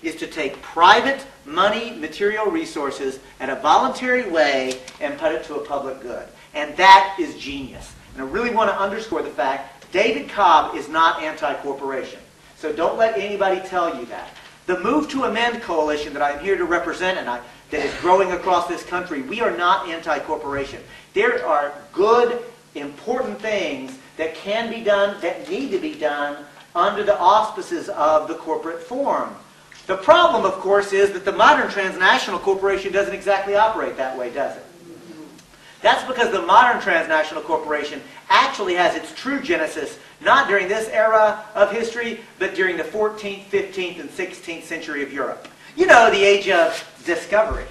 is to take private money, material resources in a voluntary way and put it to a public good. And that is genius. And I really want to underscore the fact David Cobb is not anti-corporation. So don't let anybody tell you that. The Move to Amend coalition that I'm here to represent and that is growing across this country, we are not anti-corporation. There are good, important things that can be done, that need to be done under the auspices of the corporate form. The problem, of course, is that the modern transnational corporation doesn't exactly operate that way, does it? That's because the modern transnational corporation actually has its true genesis not during this era of history, but during the 14th, 15th, and 16th century of Europe. You know, the age of discovery.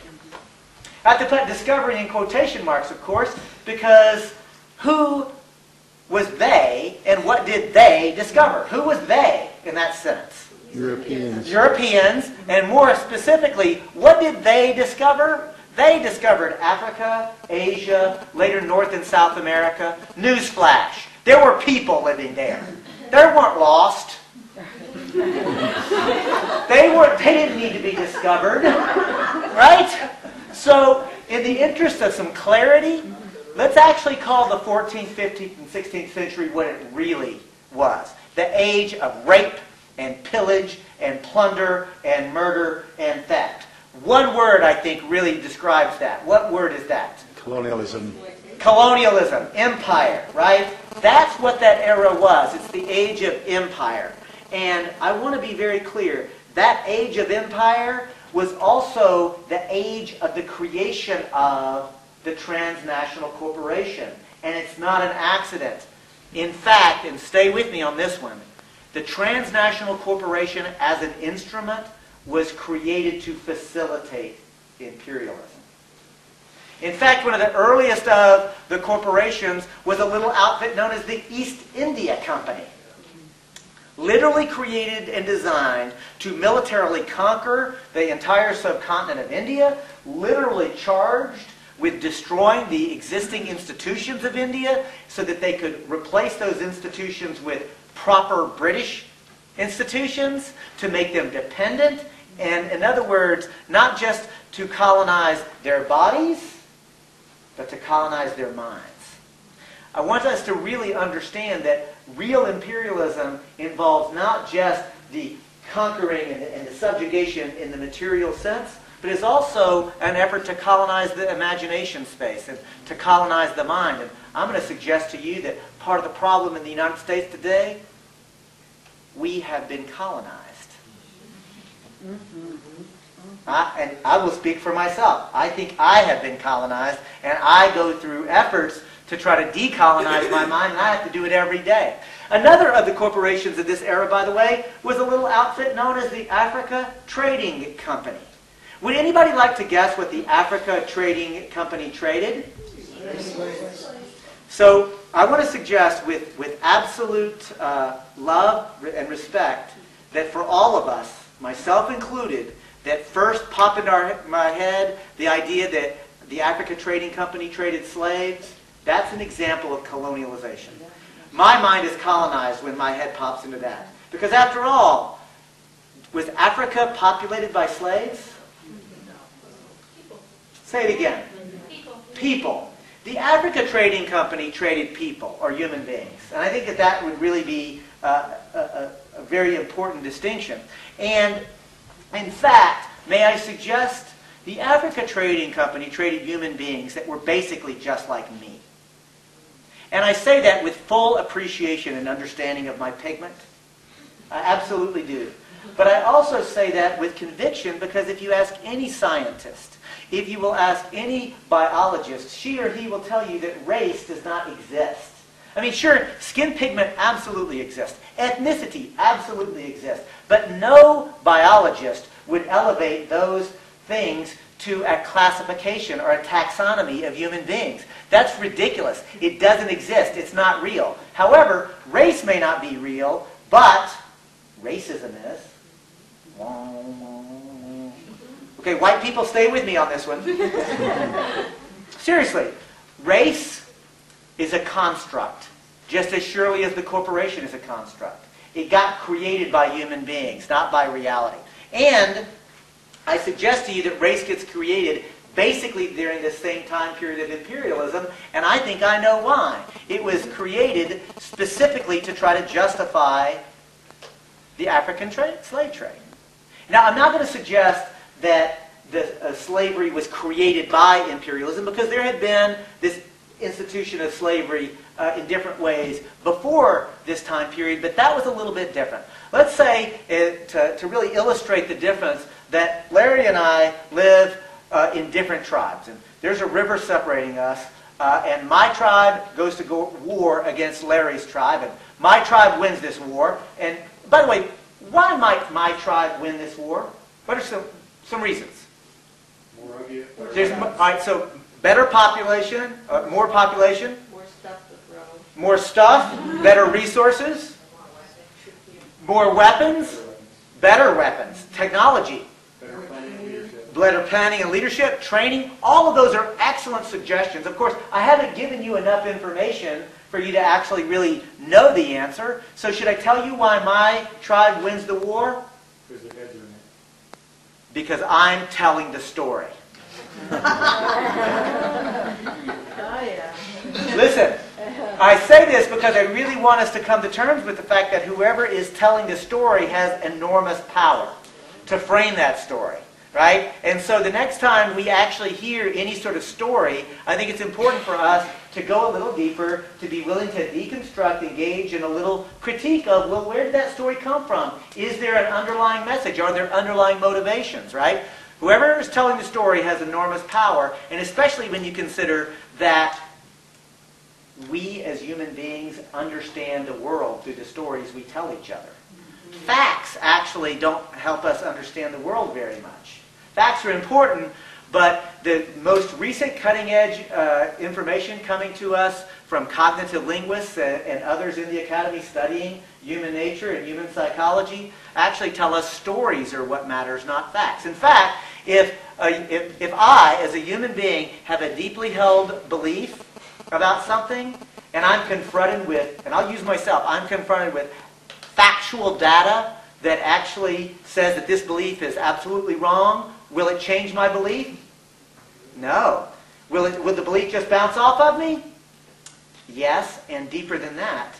I have to put discovery in quotation marks, of course, because who was they and what did they discover? Who was they in that sentence? Europeans. Europeans, and more specifically, what did they discover? They discovered Africa, Asia, later North and South America. Newsflash, there were people living there. They weren't lost. They didn't need to be discovered, right? So, in the interest of some clarity, let's actually call the 14th, 15th, and 16th century what it really was. The age of rape and pillage and plunder and murder and theft. One word, I think, really describes that. What word is that? Colonialism. Colonialism. Empire, right? That's what that era was. It's the age of empire. And I want to be very clear. That age of empire was also the age of the creation of the transnational corporation. And it's not an accident. In fact, and stay with me on this one, the transnational corporation as an instrument was created to facilitate imperialism. In fact, one of the earliest of the corporations was a little outfit known as the East India Company. Literally created and designed to militarily conquer the entire subcontinent of India, literally charged with destroying the existing institutions of India so that they could replace those institutions with proper British institutions to make them dependent, and in other words, not just to colonize their bodies, but to colonize their minds. I want us to really understand that real imperialism involves not just the conquering and the subjugation in the material sense, but is also an effort to colonize the imagination space and to colonize the mind. And I'm going to suggest to you that part of the problem in the United States today, we have been colonized. And I will speak for myself. I think I have been colonized, and I go through efforts to try to decolonize my mind, and I have to do it every day. Another of the corporations of this era, by the way, was a little outfit known as the Africa Trading Company. Would anybody like to guess what the Africa Trading Company traded? So I want to suggest with absolute love and respect that for all of us, myself included, that first pop into my head the idea that the Africa Trading Company traded slaves, that's an example of colonialization. My mind is colonized when my head pops into that. Because after all, was Africa populated by slaves? Say it again. People. The Africa Trading Company traded people, or human beings. And I think that that would really be a very important distinction. And in fact, may I suggest, the Africa Trading Company traded human beings that were basically just like me. And I say that with full appreciation and understanding of my pigment. I absolutely do. But I also say that with conviction because if you ask any scientist, if you will ask any biologist, she or he will tell you that race does not exist. I mean, sure, skin pigment absolutely exists. Ethnicity absolutely exists. But no biologist would elevate those things to a classification or a taxonomy of human beings. That's ridiculous. It doesn't exist. It's not real. However, race may not be real, but racism is. Okay, white people, stay with me on this one. Seriously, race is a construct, just as surely as the corporation is a construct. It got created by human beings, not by reality. And I suggest to you that race gets created basically during the same time period of imperialism, and I think I know why. It was created specifically to try to justify the African slave trade. Now, I'm not going to suggest that slavery was created by imperialism, because there had been this institution of slavery in different ways before this time period, but that was a little bit different. Let's say, to really illustrate the difference, that Larry and I live in different tribes. And there's a river separating us, and my tribe goes to war against Larry's tribe, and my tribe wins this war. And by the way, why might my tribe win this war? What are some reasons? All right, so better population, more population. More stuff to throw. More stuff, better resources, more weapons, better weapons, technology, better planning and leadership, training. All of those are excellent suggestions. Of course, I haven't given you enough information for you to actually really know the answer. So should I tell you why my tribe wins the war? Because the heads are in it. Because I'm telling the story. Oh, yeah. Listen, I say this because I really want us to come to terms with the fact that whoever is telling the story has enormous power to frame that story. Right? And so the next time we actually hear any sort of story, I think it's important for us to go a little deeper, to be willing to deconstruct, engage in a little critique of, well, where did that story come from? Is there an underlying message? Are there underlying motivations? Right? Whoever is telling the story has enormous power, and especially when you consider that we as human beings understand the world through the stories we tell each other. Facts actually don't help us understand the world very much. Facts are important, but the most recent cutting-edge information coming to us from cognitive linguists and others in the academy studying human nature and human psychology actually tell us stories are what matters, not facts. In fact, if I, as a human being, have a deeply held belief about something, and I'm confronted with, and I'll use myself, I'm confronted with factual data that actually says that this belief is absolutely wrong, will it change my belief? No. Will the belief just bounce off of me? Yes, and deeper than that,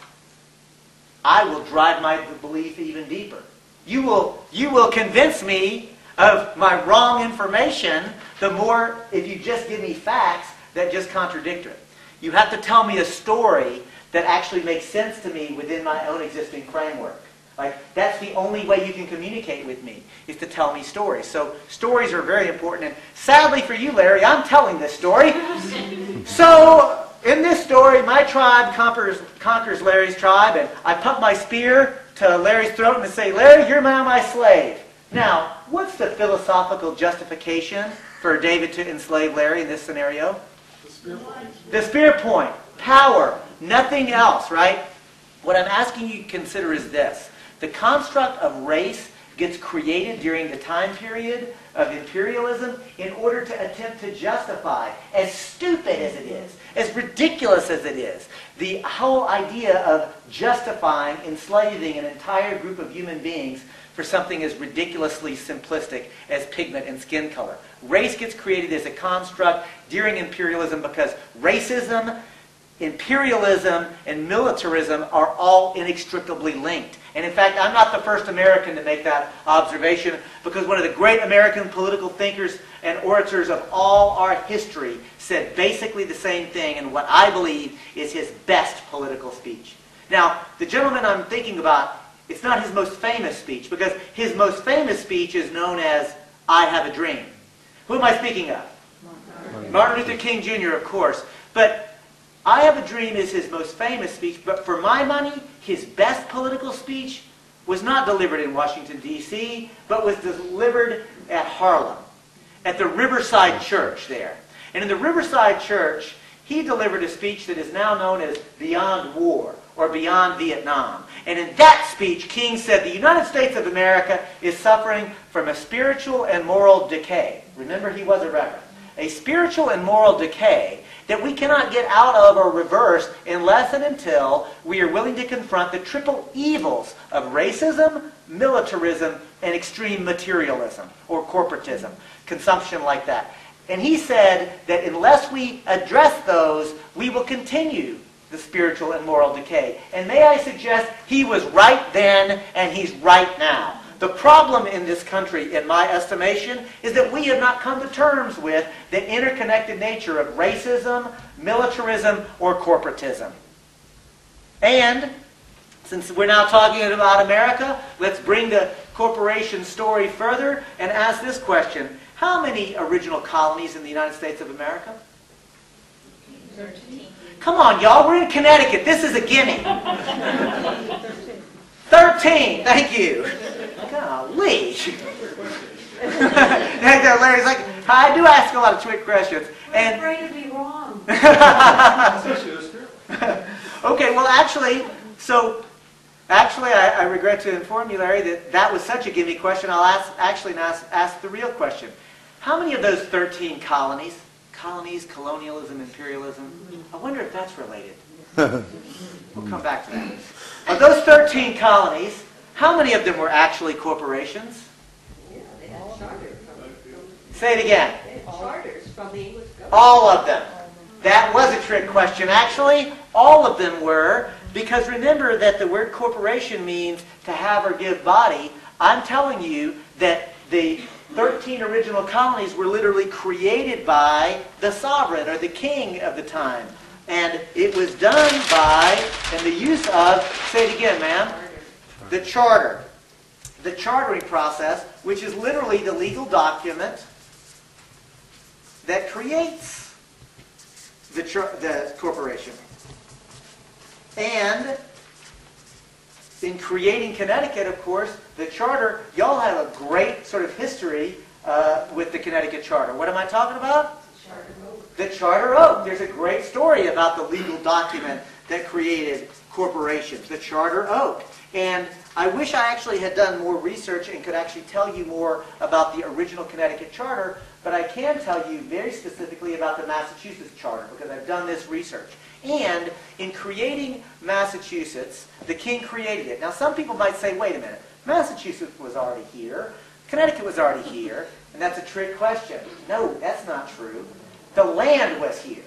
I will drive my belief even deeper. You will convince me of my wrong information the more if you just give me facts that just contradict it. You have to tell me a story that actually makes sense to me within my own existing framework. Like, that's the only way you can communicate with me, is to tell me stories. So stories are very important. And sadly for you, Larry, I'm telling this story. So in this story, my tribe conquers Larry's tribe, and I pump my spear to Larry's throat and say, Larry, you're now my slave. Now, what's the philosophical justification for David to enslave Larry in this scenario? The spear point. The spear point. Power. Nothing else, right? What I'm asking you to consider is this. The construct of race gets created during the time period of imperialism in order to attempt to justify, as stupid as it is, as ridiculous as it is, the whole idea of justifying enslaving an entire group of human beings for something as ridiculously simplistic as pigment and skin color. Race gets created as a construct during imperialism because racism, imperialism, and militarism are all inextricably linked. And in fact, I'm not the first American to make that observation, because one of the great American political thinkers and orators of all our history said basically the same thing in what I believe is his best political speech. Now, the gentleman I'm thinking about, it's not his most famous speech, because his most famous speech is known as I Have a Dream. Who am I speaking of? Martin Luther King Jr., of course. But I Have a Dream is his most famous speech, but for my money, his best political speech was not delivered in Washington, D.C., but was delivered at Harlem, at the Riverside Church there. And in the Riverside Church, he delivered a speech that is now known as Beyond War, or Beyond Vietnam. And in that speech, King said the United States of America is suffering from a spiritual and moral decay. Remember, he was a reverend. A spiritual and moral decay that we cannot get out of or reverse unless and until we are willing to confront the triple evils of racism, militarism, and extreme materialism or corporatism, consumption like that. And he said that unless we address those, we will continue the spiritual and moral decay. And may I suggest he was right then and he's right now. The problem in this country, in my estimation, is that we have not come to terms with the interconnected nature of racism, militarism, or corporatism. And since we're now talking about America, let's bring the corporation story further and ask this question. How many original colonies in the United States of America? 13. Come on, y'all. We're in Connecticut. This is a gimme. 13. Thank you. Golly. Larry's like, I do ask a lot of trick questions. I'm afraid to be wrong. Okay, well, actually, I regret to inform you, Larry, that was such a gimme question. I'll ask the real question. How many of those 13 colonies, colonialism, imperialism, I wonder if that's related. We'll come back to that. Of those 13 colonies, how many of them were actually corporations? Yeah, they had charters. Say it again. They had charters from the English government. All of them. That was a trick question, actually. All of them were, because remember that the word corporation means to have or give body. I'm telling you that the 13 original colonies were literally created by the sovereign or the king of the time. And it was done by, and the use of, say it again, ma'am, the charter. The chartering process, which is literally the legal document that creates the corporation. And in creating Connecticut, of course, the charter, y'all have a great sort of history with the Connecticut Charter. What am I talking about? The Charter Oak. There's a great story about the legal document that created corporations, the Charter Oak. And I wish I actually had done more research and could actually tell you more about the original Connecticut Charter, but I can tell you very specifically about the Massachusetts Charter because I've done this research. And in creating Massachusetts, the king created it. Now some people might say, wait a minute, Massachusetts was already here, Connecticut was already here, and that's a trick question. No, that's not true. The land was here.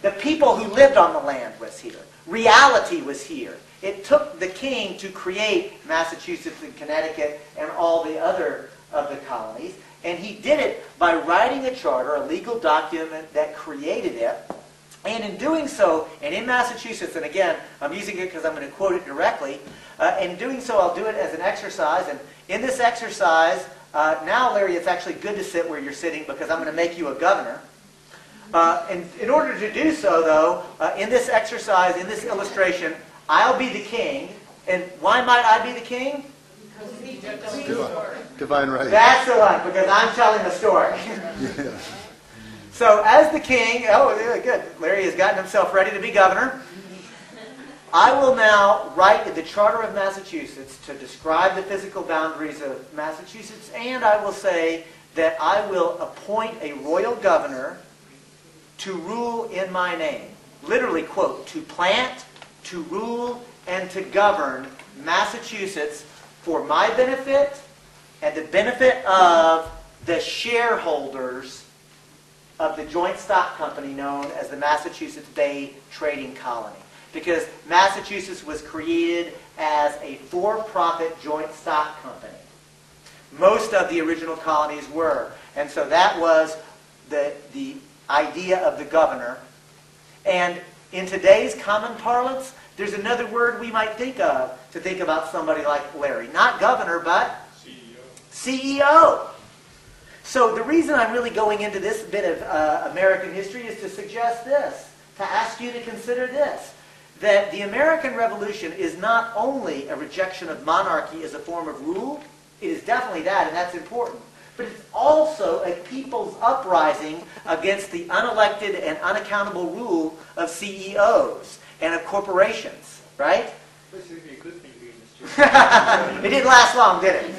The people who lived on the land was here. Reality was here. It took the king to create Massachusetts and Connecticut and all the other of the colonies, and he did it by writing a charter, a legal document that created it. And in doing so, and in Massachusetts, and again, I'm using it because I'm going to quote it directly, in doing so, I'll do it as an exercise. And in this exercise, now, Larry, it's actually good to sit where you're sitting because I'm going to make you a governor. And in order to do so, though, in this exercise, in this illustration, I'll be the king. And why might I be the king? Divine right. That's the one, because I'm telling the story. Yeah. So as the king, oh, yeah, good. Larry has gotten himself ready to be governor. I will now write the Charter of Massachusetts to describe the physical boundaries of Massachusetts, and I will say that I will appoint a royal governor to rule in my name. Literally, quote, to plant, to rule, and to govern Massachusetts for my benefit and the benefit of the shareholders of the joint stock company known as the Massachusetts Bay Trading Colony. Because Massachusetts was created as a for-profit joint stock company. Most of the original colonies were. And so that was the idea of the governor. And in today's common parlance, there's another word we might think of to think about somebody like Larry. Not governor, but CEO. So the reason I'm really going into this bit of American history is to suggest this, to ask you to consider this, that the American Revolution is not only a rejection of monarchy as a form of rule, it is definitely that, and that's important, but it's also a people's uprising against the unelected and unaccountable rule of CEOs and of corporations, right? It didn't last long, did it?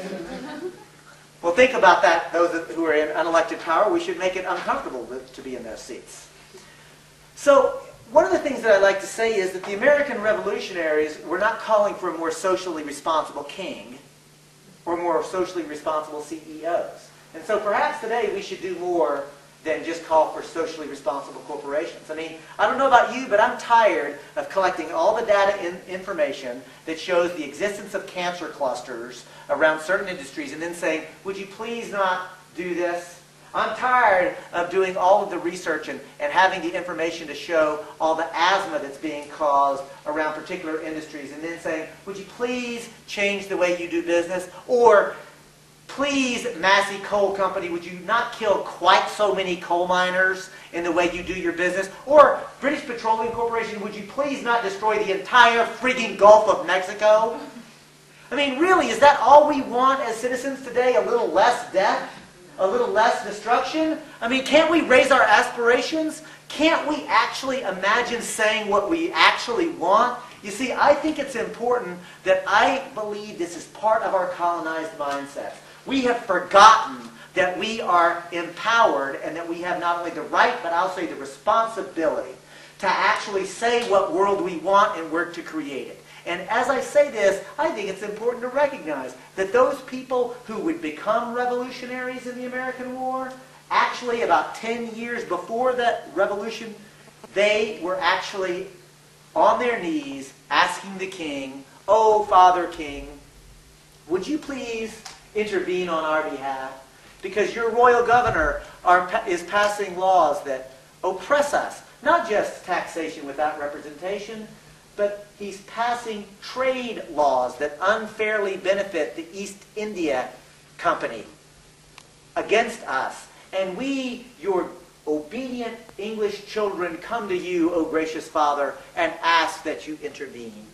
Well, think about that, those who are in unelected power. We should make it uncomfortable to be in those seats. So, one of the things that I like to say is that the American revolutionaries were not calling for a more socially responsible king. or more socially responsible CEOs. And so perhaps today we should do more than just call for socially responsible corporations. I mean, I don't know about you, but I'm tired of collecting all the data and information that shows the existence of cancer clusters around certain industries and then saying, would you please not do this? I'm tired of doing all of the research and having the information to show all the asthma that's being caused around particular industries and then saying, would you please change the way you do business? Or, please, Massey Coal Company, would you not kill quite so many coal miners in the way you do your business? Or, British Petroleum Corporation, would you please not destroy the entire frigging Gulf of Mexico? I mean, really, is that all we want as citizens today? A little less death? A little less destruction? I mean, can't we raise our aspirations? Can't we actually imagine saying what we actually want? You see, I think it's important that I believe this is part of our colonized mindset. We have forgotten that we are empowered and that we have not only the right, but I'll say the responsibility to actually say what world we want and work to create it. And as I say this, I think it's important to recognize that those people who would become revolutionaries in the American War, actually about 10 years before that revolution, they were actually on their knees asking the king, "Oh, Father King, would you please intervene on our behalf? Because your royal governor is passing laws that oppress us. Not just taxation without representation, but he's passing trade laws that unfairly benefit the East India Company against us. And we, your obedient English children, come to you, O gracious Father, and ask that you intervene."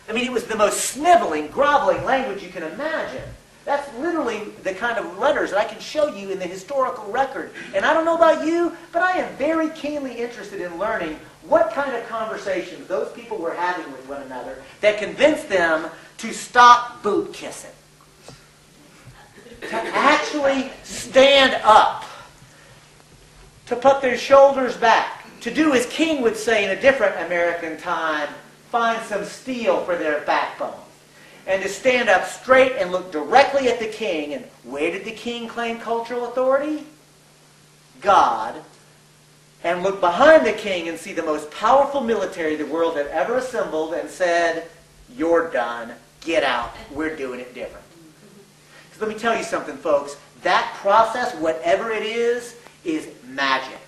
I mean, it was the most sniveling, groveling language you can imagine. That's literally the kind of letters that I can show you in the historical record. And I don't know about you, but I am very keenly interested in learning what kind of conversations those people were having with one another that convinced them to stop boot kissing. To actually stand up. To put their shoulders back. To do as King would say in a different American time, find some steel for their backbone. And to stand up straight and look directly at the king. And where did the king claim cultural authority? God. And look behind the king and see the most powerful military the world had ever assembled and said, "You're done. Get out. We're doing it different." Because let me tell you something, folks. That process, whatever it is magic.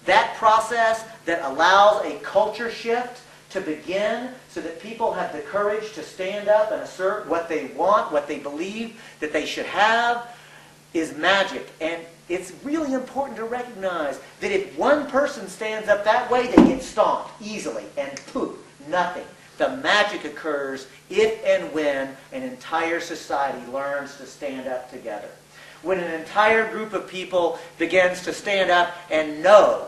That process that allows a culture shift to begin so that people have the courage to stand up and assert what they want, what they believe that they should have, is magic. And it's really important to recognize that if one person stands up that way, they get stomped easily and poof, nothing. The magic occurs if and when an entire society learns to stand up together. When an entire group of people begins to stand up and know,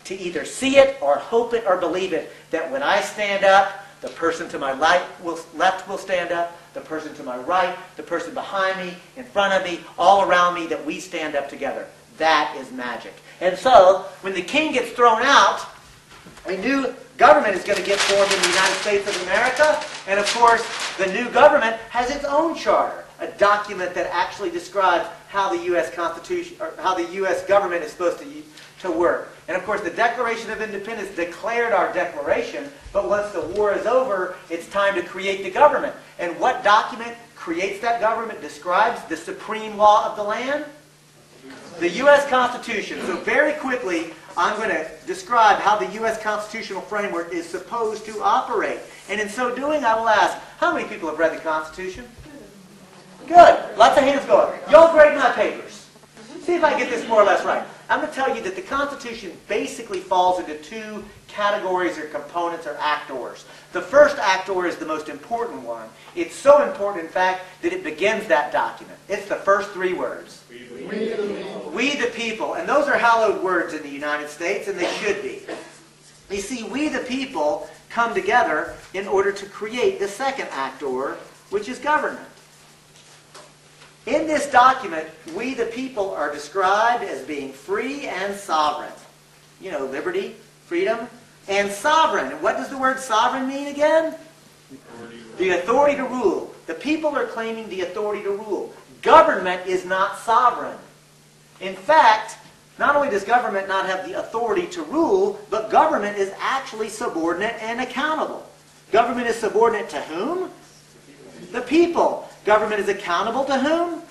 to either see it or hope it or believe it, that when I stand up, the person to my left will stand up, the person to my right, the person behind me, in front of me, all around me, that we stand up together. That is magic. And so, when the king gets thrown out, a new government is going to get formed in the United States of America. And of course, the new government has its own charter, a document that actually describes how the U.S. Constitution, or how the U.S. government is supposed to work. And of course, the Declaration of Independence declared our declaration, but once the war is over, it's time to create the government. And what document creates that government, describes the supreme law of the land? The U.S. Constitution. So very quickly, I'm going to describe how the U.S. constitutional framework is supposed to operate. And in so doing, I will ask, how many people have read the Constitution? Good. Lots of hands going. Y'all grade my papers. See if I can get this more or less right. I'm going to tell you that the Constitution basically falls into two categories or components or actors. The first actor is the most important one. It's so important, in fact, that it begins that document. It's the first three words. We the people. And those are hallowed words in the United States, and they should be. You see, we the people come together in order to create the second actor, which is government. In this document, we the people are described as being free and sovereign. You know, liberty, freedom, and sovereign. And what does the word sovereign mean again? The authority to rule. The people are claiming the authority to rule. Government is not sovereign. In fact, not only does government not have the authority to rule, but government is actually subordinate and accountable. Government is subordinate to whom? The people. Government is accountable to whom?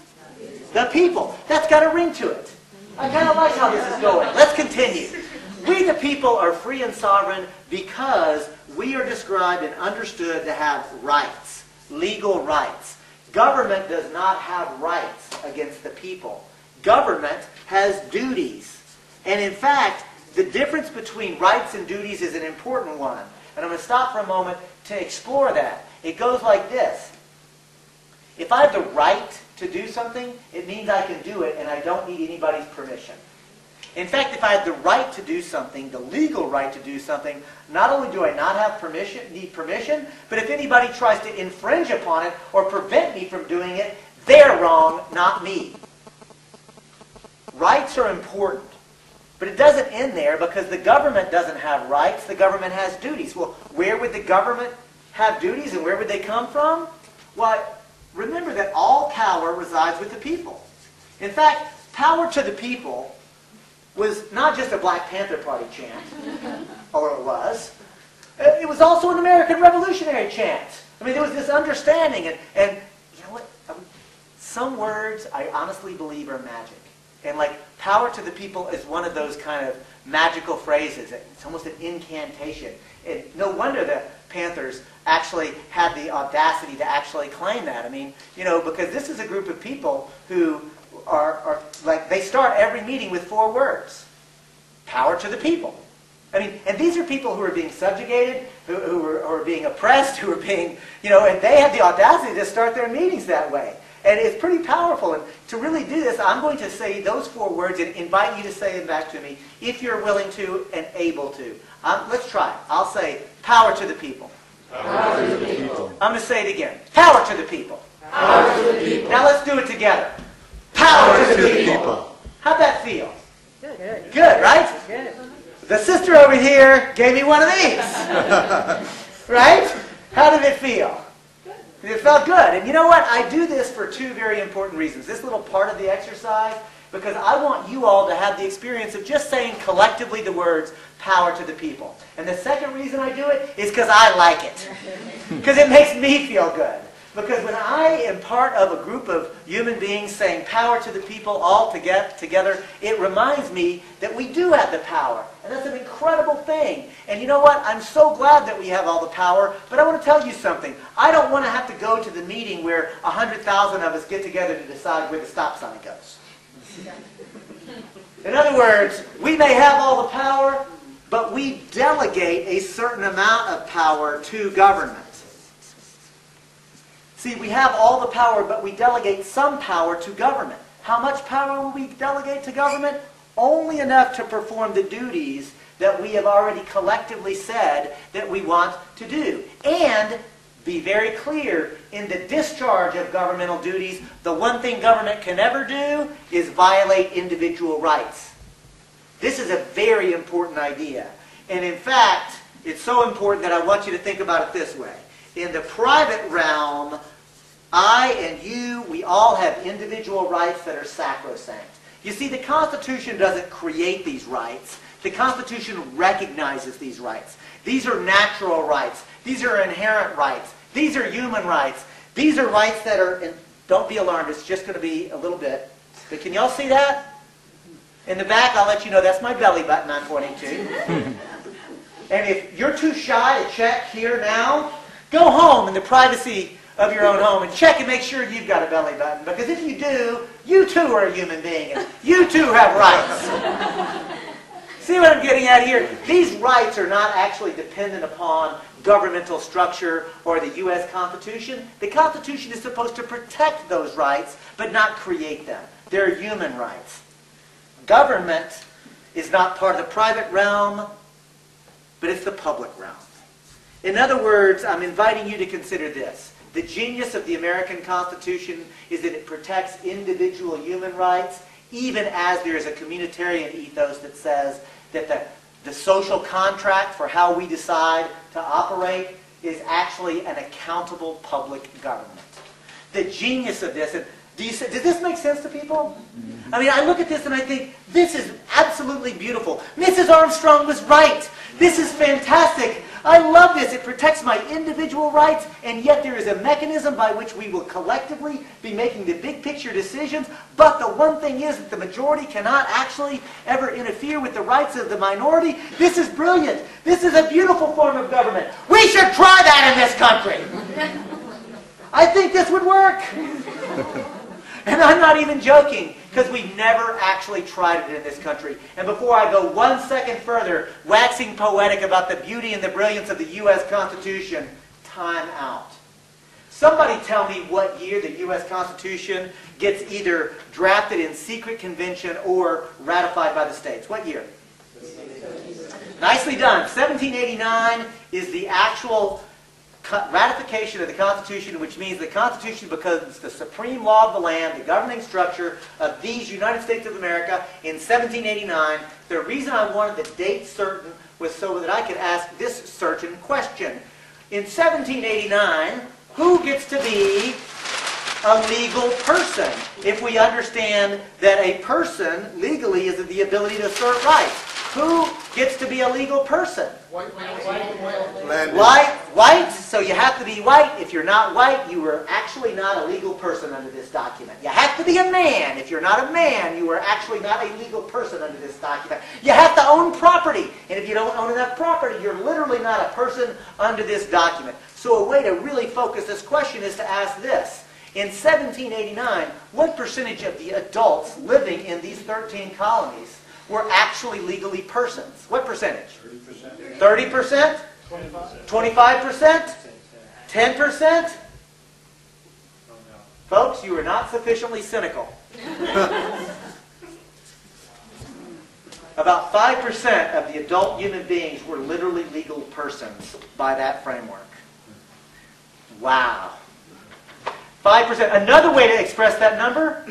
The people. That's got a ring to it. I kind of like how this is going. Let's continue. We the people are free and sovereign because we are described and understood to have rights, legal rights. Government does not have rights against the people. Government has duties. And in fact, the difference between rights and duties is an important one. And I'm going to stop for a moment to explore that. It goes like this. If I have the right to do something, it means I can do it and I don't need anybody's permission. In fact, if I have the right to do something, the legal right to do something, not only do I not have need permission, but if anybody tries to infringe upon it or prevent me from doing it, they're wrong, not me. Rights are important. But it doesn't end there because the government doesn't have rights, the government has duties. Well, where would the government have duties and where would they come from? Well, remember that all power resides with the people. In fact, power to the people was not just a Black Panther Party chant, or it was. It was also an American Revolutionary chant. I mean, there was this understanding, and you know what? Some words I honestly believe are magic. And like, power to the people is one of those kind of magical phrases. It's almost an incantation. And no wonder the Panthers actually had the audacity to actually claim that. I mean, you know, because this is a group of people who are like, they start every meeting with 4 words. Power to the people. I mean, and these are people who are being subjugated, who are being oppressed, who are being, you know, and they have the audacity to start their meetings that way. And it's pretty powerful. And to really do this, I'm going to say those 4 words and invite you to say them back to me if you're willing to and able to. Let's try it. I'll say, power to the people. Power to the people. I'm going to say it again. Power to the people. Power to the people. Now let's do it together. Power to the people. How'd that feel? Good. Good, right? Good. The sister over here gave me one of these. Right? How did it feel? It felt good. And you know what? I do this for 2 very important reasons. This little part of the exercise, because I want you all to have the experience of just saying collectively the words, power to the people. And the second reason I do it is because I like it. Because it makes me feel good. Because when I am part of a group of human beings saying power to the people all together, it reminds me that we do have the power. And that's an incredible thing. And you know what? I'm so glad that we have all the power, but I want to tell you something. I don't want to have to go to the meeting where 100,000 of us get together to decide where the stop sign goes. In other words, we may have all the power, but we delegate a certain amount of power to government. See, we have all the power, but we delegate some power to government. How much power will we delegate to government? Only enough to perform the duties that we have already collectively said that we want to do. And be very clear, in the discharge of governmental duties, the one thing government can never do is violate individual rights. This is a very important idea. And in fact, it's so important that I want you to think about it this way. In the private realm, I and you, we all have individual rights that are sacrosanct. You see, the Constitution doesn't create these rights. The Constitution recognizes these rights. These are natural rights. These are inherent rights. These are human rights. These are rights that are, and don't be alarmed, it's just going to be a little bit. But can y'all see that? In the back, I'll let you know that's my belly button I'm pointing to. And if you're too shy to check here now, go home in the privacy of your own home and check and make sure you've got a belly button. Because if you do, you too are a human being. And you too have rights. See what I'm getting at here? These rights are not actually dependent upon governmental structure or the U.S. Constitution. The Constitution is supposed to protect those rights, but not create them. They're human rights. Government is not part of the private realm, but it's the public realm. In other words, I'm inviting you to consider this. The genius of the American Constitution is that it protects individual human rights, even as there is a communitarian ethos that says that the social contract for how we decide to operate is actually an accountable public government. the genius of this. And does this make sense to people? I mean, I look at this and I think, this is absolutely beautiful. Mrs. Armstrong was right. This is fantastic. I love this. It protects my individual rights, and yet there is a mechanism by which we will collectively be making the big picture decisions. But the one thing is that the majority cannot actually ever interfere with the rights of the minority. This is brilliant. This is a beautiful form of government. We should try that in this country. I think this would work. And I'm not even joking, because we've never actually tried it in this country. And before I go 1 second further, waxing poetic about the beauty and the brilliance of the U.S. Constitution, time out. Somebody tell me what year the U.S. Constitution gets either drafted in secret convention or ratified by the states. What year? Nicely done. 1789 is the actual ratification of the Constitution, which means the Constitution becomes the supreme law of the land, the governing structure of these United States of America in 1789. The reason I wanted the date certain was so that I could ask this certain question. In 1789, who gets to be a legal person? If we understand that a person legally is the ability to assert rights. Who gets to be a legal person? White, so you have to be white. If you're not white, you are actually not a legal person under this document. You have to be a man. If you're not a man, you are actually not a legal person under this document. You have to own property. And if you don't own enough property, you're literally not a person under this document. So a way to really focus this question is to ask this. In 1789, what percentage of the adults living in these 13 colonies were actually legally persons? What percentage? 30%. 30%? 25%? 10%? Folks, you are not sufficiently cynical. About 5% of the adult human beings were literally legal persons by that framework. Wow. 5%. Another way to express that number,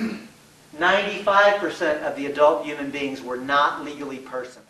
95% of the adult human beings were not legally persons.